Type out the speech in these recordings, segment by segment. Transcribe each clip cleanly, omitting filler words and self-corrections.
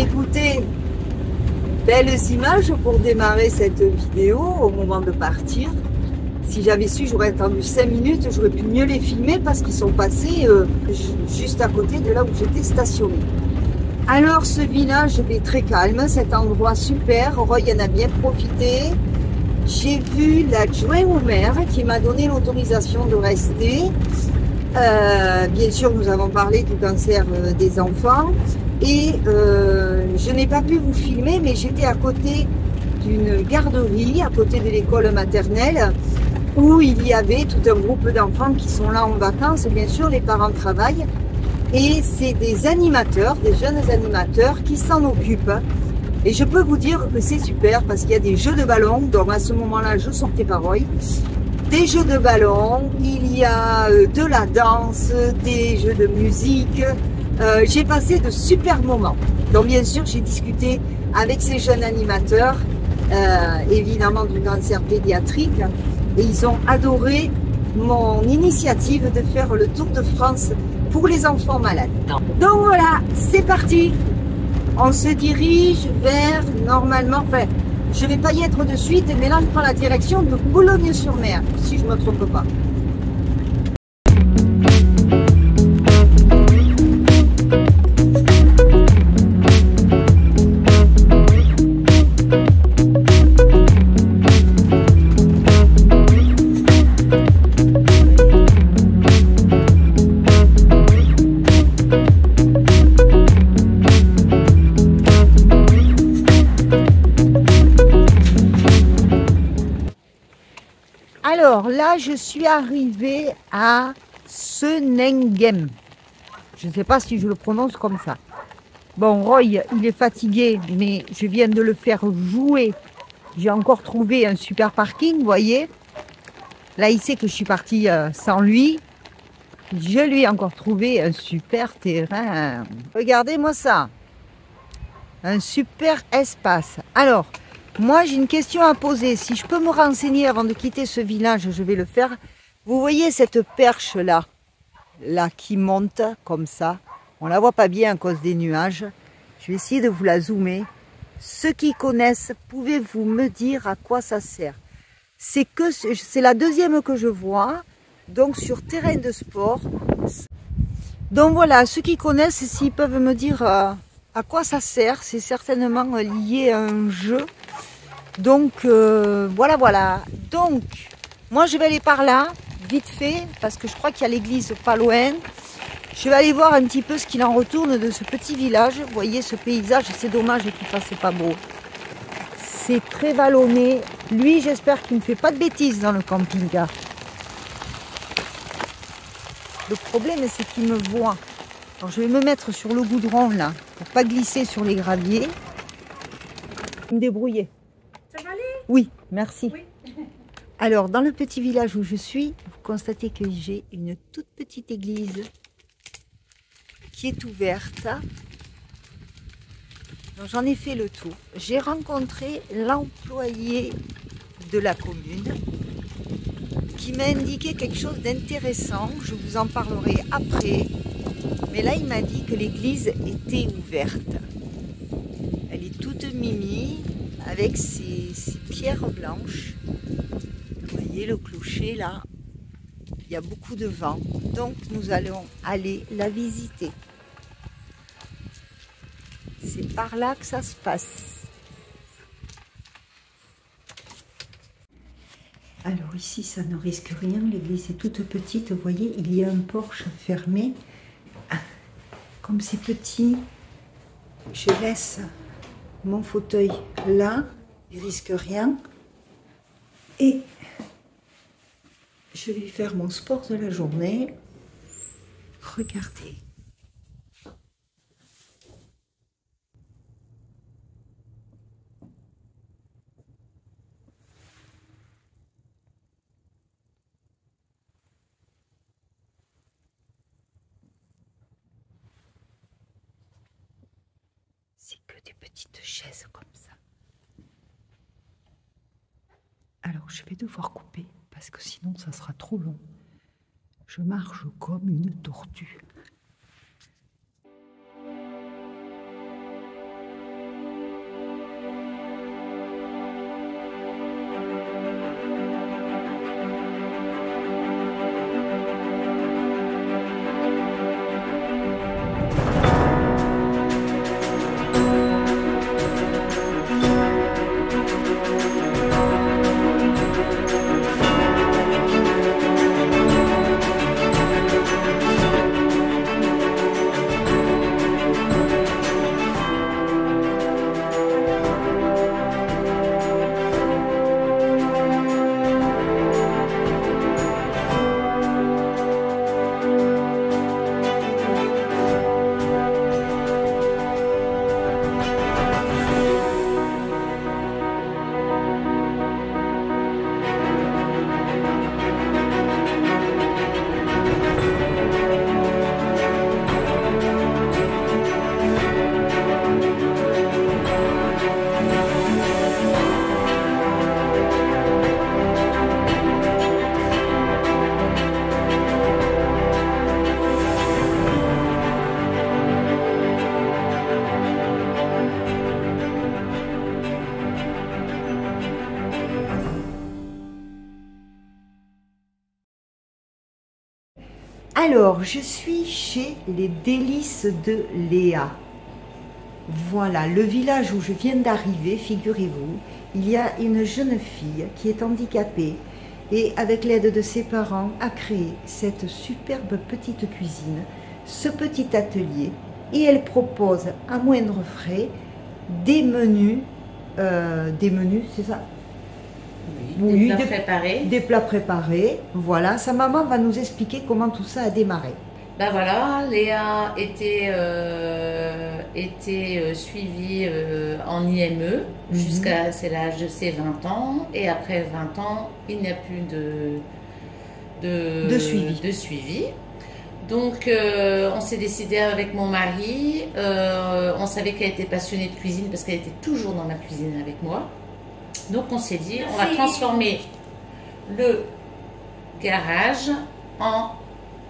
écoutez, belles images pour démarrer cette vidéo au moment de partir. Si j'avais su, j'aurais attendu 5 minutes, j'aurais pu mieux les filmer parce qu'ils sont passés juste à côté de là où j'étais stationnée. Alors ce village est très calme, cet endroit super, Roy en a bien profité. J'ai vu l'adjoint au maire qui m'a donné l'autorisation de rester. Bien sûr, nous avons parlé du cancer des enfants et je n'ai pas pu vous filmer, mais j'étais à côté d'une garderie, à côté de l'école maternelle, où il y avait tout un groupe d'enfants qui sont là en vacances. Bien sûr, les parents travaillent et c'est des animateurs, des jeunes animateurs qui s'en occupent. Et je peux vous dire que c'est super parce qu'il y a des jeux de ballon, donc à ce moment-là, je sortais par Roy. Des jeux de ballon, il y a de la danse, des jeux de musique. J'ai passé de super moments. Donc bien sûr, j'ai discuté avec ces jeunes animateurs, évidemment du cancer pédiatrique, et ils ont adoré mon initiative de faire le Tour de France pour les enfants malades. Donc voilà, c'est parti. On se dirige vers, normalement, enfin, je ne vais pas y être de suite, mais là, je prends la direction de Boulogne-sur-Mer, si je ne me trompe pas. Alors là, je suis arrivée à Senengem. Je ne sais pas si je le prononce comme ça. Bon, Roy, il est fatigué, mais je viens de le faire jouer. J'ai encore trouvé un super parking, vous voyez. Là, il sait que je suis partie sans lui. Je lui ai encore trouvé un super terrain. Regardez-moi ça. Un super espace. Alors, moi, j'ai une question à poser. Si je peux me renseigner avant de quitter ce village, je vais le faire. Vous voyez cette perche-là, là, qui monte comme ça. On la voit pas bien à cause des nuages. Je vais essayer de vous la zoomer. Ceux qui connaissent, pouvez-vous me dire à quoi ça sert? C'est la deuxième que je vois, donc sur terrain de sport. Donc voilà, ceux qui connaissent, s'ils peuvent me dire à quoi ça sert, c'est certainement lié à un jeu. Donc voilà. Donc moi je vais aller par là, vite fait, parce que je crois qu'il y a l'église pas loin. Je vais aller voir un petit peu ce qu'il en retourne de ce petit village. Vous voyez ce paysage, c'est dommage qu'il fasse pas beau. C'est très vallonné. Lui, j'espère qu'il ne fait pas de bêtises dans le camping-car. Le problème, c'est qu'il me voit. Alors, je vais me mettre sur le goudron, là, pour pas glisser sur les graviers. Me débrouiller. Ça va aller? Oui, merci. Oui. Alors, dans le petit village où je suis, vous constatez que j'ai une toute petite église qui est ouverte. J'en ai fait le tour. J'ai rencontré l'employé de la commune qui m'a indiqué quelque chose d'intéressant. Je vous en parlerai après. Mais là, il m'a dit que l'église était ouverte. Elle est toute mimi avec ses pierres blanches. Vous voyez le clocher là. Il y a beaucoup de vent. Donc, nous allons aller la visiter. C'est par là que ça se passe. Alors ici, ça ne risque rien. L'église est toute petite. Vous voyez, il y a un porche fermé. Comme c'est petit, je laisse mon fauteuil là. Il ne risque rien. Et je vais faire mon sport de la journée. Regardez. C'est que des petites chaises comme ça. Alors je vais devoir couper parce que sinon ça sera trop long. Je marche comme une tortue. Alors, je suis chez les délices de Léa. Voilà, le village où je viens d'arriver, figurez-vous, il y a une jeune fille qui est handicapée et avec l'aide de ses parents a créé cette superbe petite cuisine, ce petit atelier, et elle propose à moindre frais des menus, c'est ça? Oui, des plats préparés. Des plats préparés, voilà. Sa maman va nous expliquer comment tout ça a démarré. Ben voilà, Léa était suivie en IME jusqu'à l'âge de ses 20 ans. Et après 20 ans, il n'y a plus de suivi. Donc on s'est décidé avec mon mari, on savait qu'elle était passionnée de cuisine parce qu'elle était toujours dans ma cuisine avec moi. Donc on s'est dit, on va transformer le garage en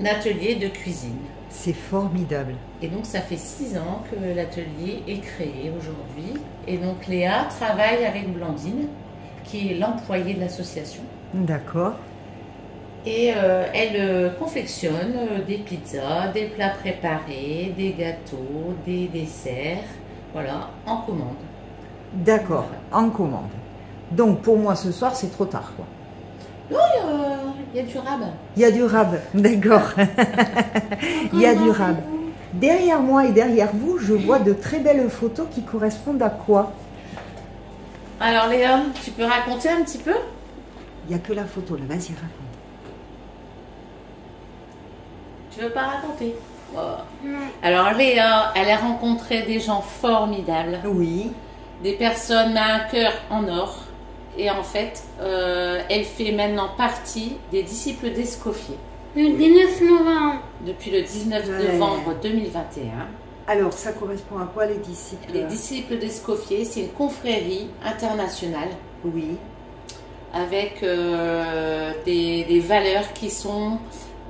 atelier de cuisine. C'est formidable. Et donc ça fait 6 ans que l'atelier est créé aujourd'hui. Et donc Léa travaille avec Blandine, qui est l'employée de l'association. D'accord. Et elle confectionne des pizzas, des plats préparés, des gâteaux, des desserts, voilà, en commande. D'accord, voilà. En commande. Donc pour moi ce soir c'est trop tard quoi. Non, il y a du rab. Il y a du rab, d'accord. Il y a du rab. Derrière moi et derrière vous, je vois de très belles photos qui correspondent à quoi? Alors Léa, tu peux raconter un petit peu? Il n'y a que la photo là, vas-y raconte. Tu veux pas raconter? Oh. Alors Léa, elle a rencontré des gens formidables. Oui. Des personnes à un cœur en or. Et en fait, elle fait maintenant partie des disciples d'Escoffier. Le 19 novembre. Depuis le 19 novembre 2021. Alors, ça correspond à quoi les disciples? Les disciples d'Escoffier, c'est une confrérie internationale. Oui. Avec des valeurs qui sont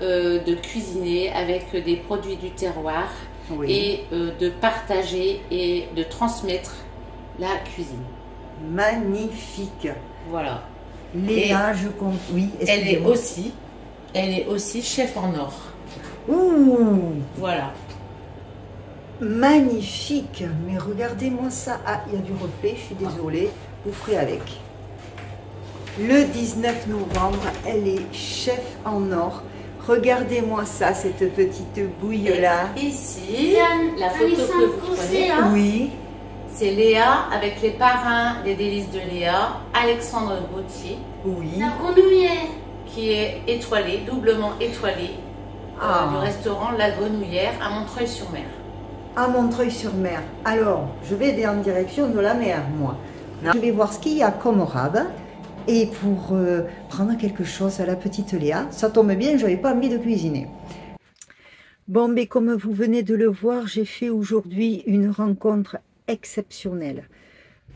de cuisiner avec des produits du terroir. Oui. Et de partager et de transmettre la cuisine. Magnifique. Voilà. Léa, je compte. Oui. Elle est aussi chef en or. Ouh. Voilà. Magnifique. Mais regardez-moi ça. Ah, il y a du reflet. Je suis désolée. Vous ferez avec. Le 19 novembre, elle est chef en or. Regardez-moi ça, cette petite bouille là. Ici, la photo que vous prenez. Oui. C'est Léa avec les parrains des délices de Léa, Alexandre Gauthier. Oui. La grenouillère. Qui est étoilée, doublement étoilée, du restaurant La Grenouillère à Montreuil-sur-Mer. À Montreuil-sur-Mer. Alors, je vais aller en direction de la mer, moi. Je vais voir ce qu'il y a comme rab. Et pour prendre quelque chose à la petite Léa, ça tombe bien, je n'avais pas envie de cuisiner. Bon, mais comme vous venez de le voir, j'ai fait aujourd'hui une rencontre exceptionnelle.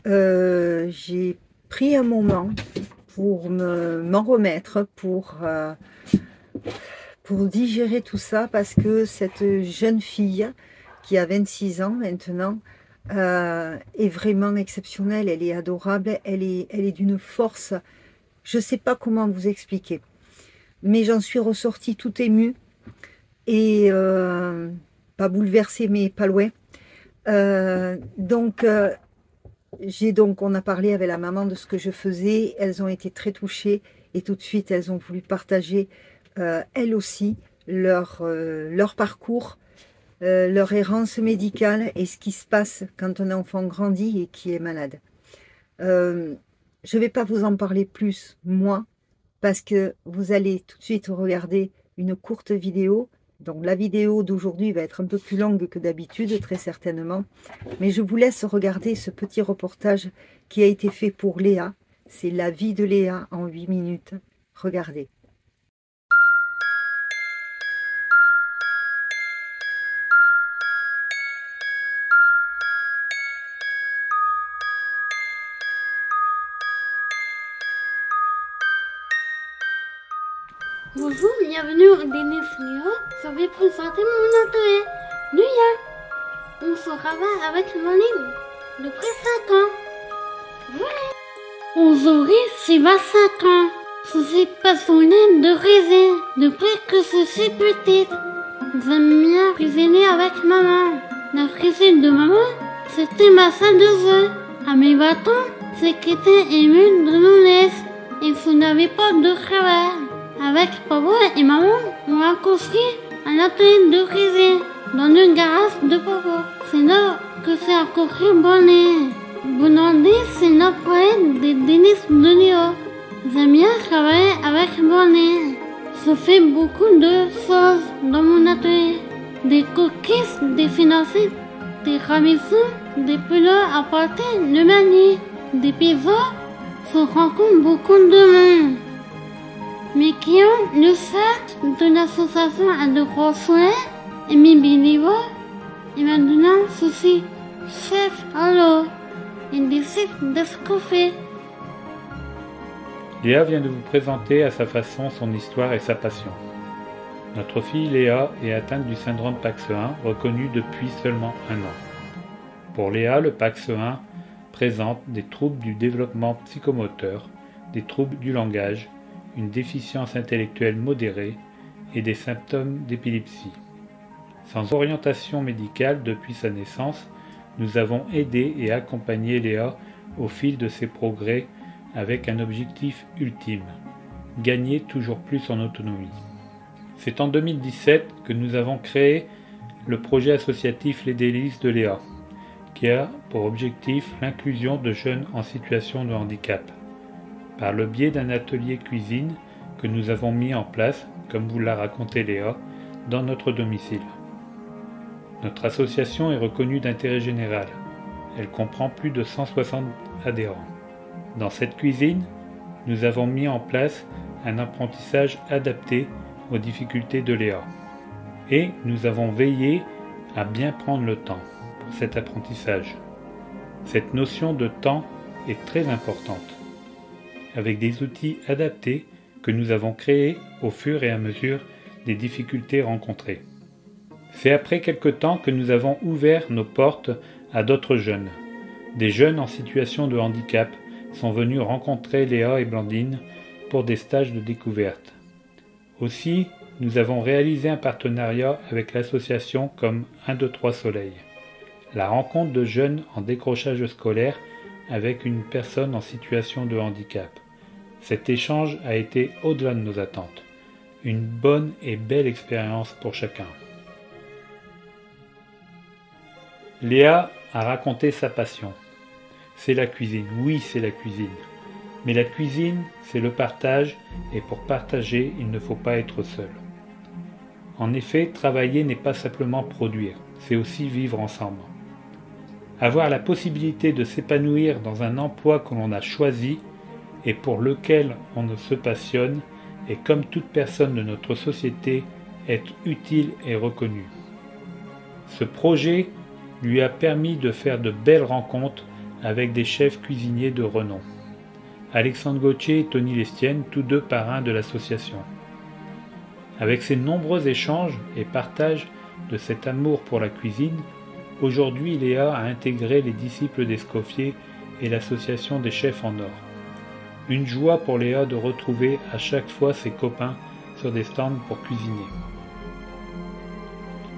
J'ai pris un moment pour m'en remettre, pour digérer tout ça, parce que cette jeune fille qui a 26 ans maintenant est vraiment exceptionnelle, elle est adorable, elle est d'une force, je ne sais pas comment vous expliquer, mais j'en suis ressortie tout émue et pas bouleversée mais pas loin. On a parlé avec la maman de ce que je faisais, elles ont été très touchées et tout de suite elles ont voulu partager elles aussi leur parcours, leur errance médicale et ce qui se passe quand un enfant grandit et qui est malade. Je ne vais pas vous en parler plus, moi, parce que vous allez tout de suite regarder une courte vidéo. Donc la vidéo d'aujourd'hui va être un peu plus longue que d'habitude, très certainement. Mais je vous laisse regarder ce petit reportage qui a été fait pour Léa. C'est la vie de Léa en 8 minutes. Regardez. Bonjour, bienvenue au Délices Léa. Je vais présenter mon atelier. Léa, on se travaille avec mon ami depuis 5 ans. Voilà. Aujourd'hui, c'est 25 ans. Je suis passionnée de cuisine depuis que je suis petite. J'aime bien cuisiner avec maman. La cuisine de maman, c'était ma salle de jeu. À mes 20 ans, j'ai quitté ému de jeunesse et je n'avais pas de travail. Avec papa et maman, on a construit un atelier de cuisine dans le garage de papa. C'est là que j'ai rencontré Bonnet. Bonnet, c'est l'employé des délices de Léa. J'aime bien travailler avec Bonnet. Je fais beaucoup de choses dans mon atelier. Des cookies, des financiers, des ramisons, des pelots à porter le manier, des pizzas. Je rencontre beaucoup de monde. Mes clients le savent de l'association à de gros soins et mes bénévoles. Et maintenant, je suis chef à l'eau et décide de ce qu'on fait. Léa vient de vous présenter à sa façon son histoire et sa passion. Notre fille Léa est atteinte du syndrome PAX1, reconnu depuis seulement 1 an. Pour Léa, le PAX1 présente des troubles du développement psychomoteur, des troubles du langage, une déficience intellectuelle modérée et des symptômes d'épilepsie. Sans orientation médicale depuis sa naissance, nous avons aidé et accompagné Léa au fil de ses progrès avec un objectif ultime, gagner toujours plus en autonomie. C'est en 2017 que nous avons créé le projet associatif Les Délices de Léa, qui a pour objectif l'inclusion de jeunes en situation de handicap, par le biais d'un atelier cuisine que nous avons mis en place, comme vous l'a raconté Léa, dans notre domicile. Notre association est reconnue d'intérêt général. Elle comprend plus de 160 adhérents. Dans cette cuisine, nous avons mis en place un apprentissage adapté aux difficultés de Léa. Et nous avons veillé à bien prendre le temps pour cet apprentissage. Cette notion de temps est très importante, avec des outils adaptés que nous avons créés au fur et à mesure des difficultés rencontrées. C'est après quelque temps que nous avons ouvert nos portes à d'autres jeunes. Des jeunes en situation de handicap sont venus rencontrer Léa et Blandine pour des stages de découverte. Aussi, nous avons réalisé un partenariat avec l'association comme 1, 2, 3 Soleil. La rencontre de jeunes en décrochage scolaire avec une personne en situation de handicap. Cet échange a été au-delà de nos attentes. Une bonne et belle expérience pour chacun. Léa a raconté sa passion. C'est la cuisine, oui c'est la cuisine. Mais la cuisine, c'est le partage, et pour partager, il ne faut pas être seul. En effet, travailler n'est pas simplement produire, c'est aussi vivre ensemble. Avoir la possibilité de s'épanouir dans un emploi que l'on a choisi et pour lequel on se passionne, et comme toute personne de notre société, être utile et reconnu. Ce projet lui a permis de faire de belles rencontres avec des chefs cuisiniers de renom. Alexandre Gauthier et Tony Lestienne, tous deux parrains de l'association. Avec ces nombreux échanges et partages de cet amour pour la cuisine, aujourd'hui Léa a intégré les disciples d'Escoffier et l'association des chefs en or. Une joie pour Léa de retrouver à chaque fois ses copains sur des stands pour cuisiner.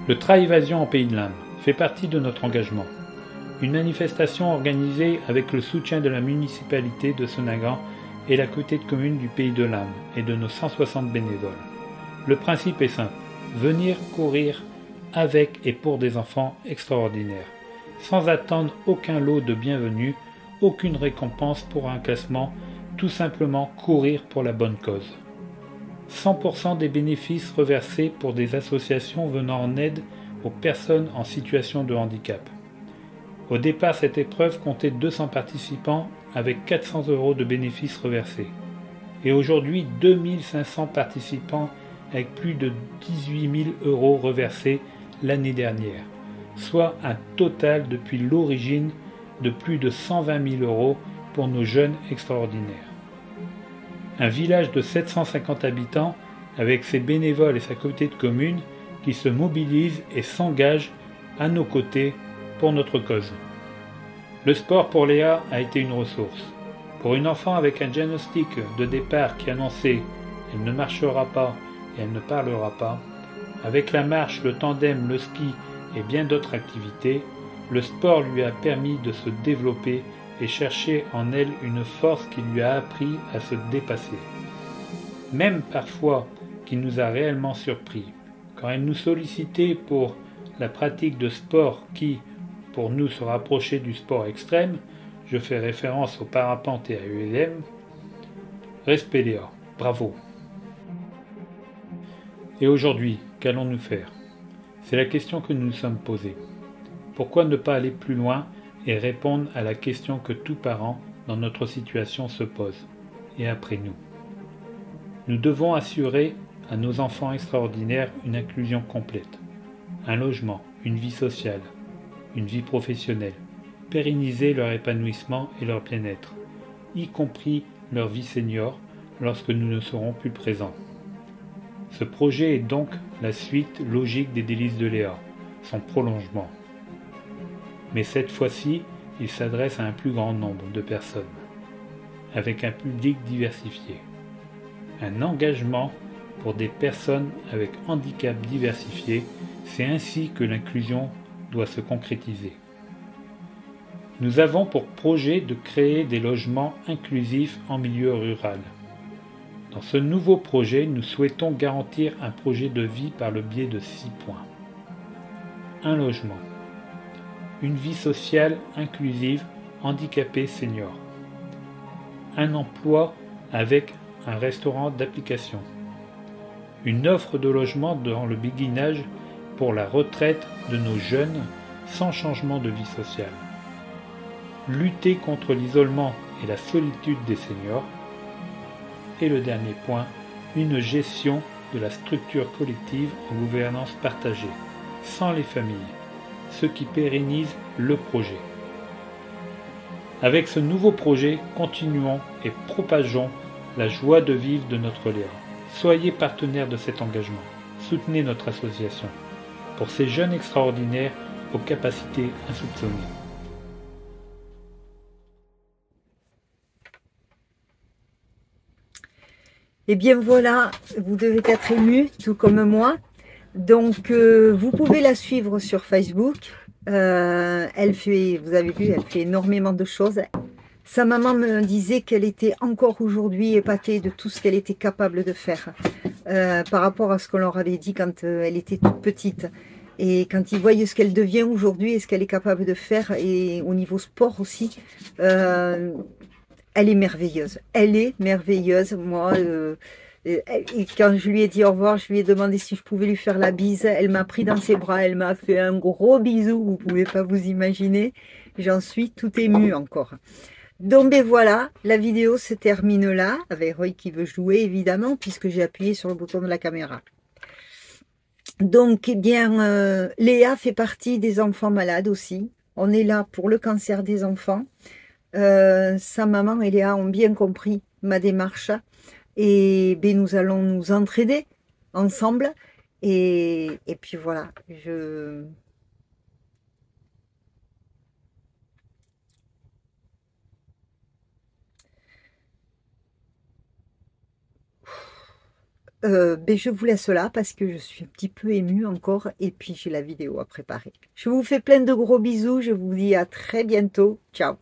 Le Traévasion en Pays de l'Âme fait partie de notre engagement. Une manifestation organisée avec le soutien de la municipalité de Soningran et la communauté de communes du Pays de l'Âme et de nos 160 bénévoles. Le principe est simple, venir courir avec et pour des enfants extraordinaires, sans attendre aucun lot de bienvenue, aucune récompense pour un classement, tout simplement courir pour la bonne cause. 100% des bénéfices reversés pour des associations venant en aide aux personnes en situation de handicap. Au départ, cette épreuve comptait 200 participants avec 400 € de bénéfices reversés. Et aujourd'hui, 2500 participants avec plus de 18 000 € reversés l'année dernière, soit un total depuis l'origine de plus de 120 000 € pour nos jeunes extraordinaires. Un village de 750 habitants avec ses bénévoles et sa communauté de communes qui se mobilisent et s'engagent à nos côtés pour notre cause. Le sport pour Léa a été une ressource. Pour une enfant avec un diagnostic de départ qui annonçait « elle ne marchera pas et elle ne parlera pas », avec la marche, le tandem, le ski et bien d'autres activités, le sport lui a permis de se développer et chercher en elle une force qui lui a appris à se dépasser. Même parfois qui nous a réellement surpris, quand elle nous sollicitait pour la pratique de sport qui, pour nous, se rapprochait du sport extrême, je fais référence au parapente et à ULM, respect Léa, bravo. Et aujourd'hui, qu'allons-nous faire? C'est la question que nous nous sommes posée. Pourquoi ne pas aller plus loin et répondre à la question que tout parent dans notre situation se pose, et après nous? Nous devons assurer à nos enfants extraordinaires une inclusion complète, un logement, une vie sociale, une vie professionnelle, pérenniser leur épanouissement et leur bien-être, y compris leur vie senior lorsque nous ne serons plus présents. Ce projet est donc la suite logique des délices de Léa, son prolongement. Mais cette fois-ci, il s'adresse à un plus grand nombre de personnes, avec un public diversifié. Un engagement pour des personnes avec handicap diversifié, c'est ainsi que l'inclusion doit se concrétiser. Nous avons pour projet de créer des logements inclusifs en milieu rural. Dans ce nouveau projet, nous souhaitons garantir un projet de vie par le biais de 6 points. Un logement. Une vie sociale inclusive handicapée senior. Un emploi avec un restaurant d'application. Une offre de logement dans le béguinage pour la retraite de nos jeunes sans changement de vie sociale. Lutter contre l'isolement et la solitude des seniors. Et le dernier point, une gestion de la structure collective en gouvernance partagée, sans les familles, ce qui pérennise le projet. Avec ce nouveau projet, continuons et propageons la joie de vivre de notre Léa. Soyez partenaires de cet engagement. Soutenez notre association pour ces jeunes extraordinaires aux capacités insoupçonnées. Eh bien voilà, vous devez être ému, tout comme moi. Donc vous pouvez la suivre sur Facebook. Elle fait, vous avez vu, elle fait énormément de choses. Sa maman me disait qu'elle était encore aujourd'hui épatée de tout ce qu'elle était capable de faire par rapport à ce qu'on leur avait dit quand elle était toute petite. Et quand ils voient ce qu'elle devient aujourd'hui et ce qu'elle est capable de faire, et au niveau sport aussi, elle est merveilleuse. Elle est merveilleuse. Moi, et quand je lui ai dit au revoir, je lui ai demandé si je pouvais lui faire la bise. Elle m'a pris dans ses bras, elle m'a fait un gros bisou. Vous pouvez pas vous imaginer. J'en suis tout émue encore. Donc ben voilà, la vidéo se termine là, avec Roy qui veut jouer évidemment, puisque j'ai appuyé sur le bouton de la caméra. Donc eh bien, Léa fait partie des enfants malades aussi. On est là pour le cancer des enfants. Sa maman et Léa ont bien compris ma démarche. Et ben, nous allons nous entraider ensemble. Et puis voilà, ben je vous laisse là parce que je suis un petit peu émue encore et puis j'ai la vidéo à préparer. Je vous fais plein de gros bisous, je vous dis à très bientôt. Ciao.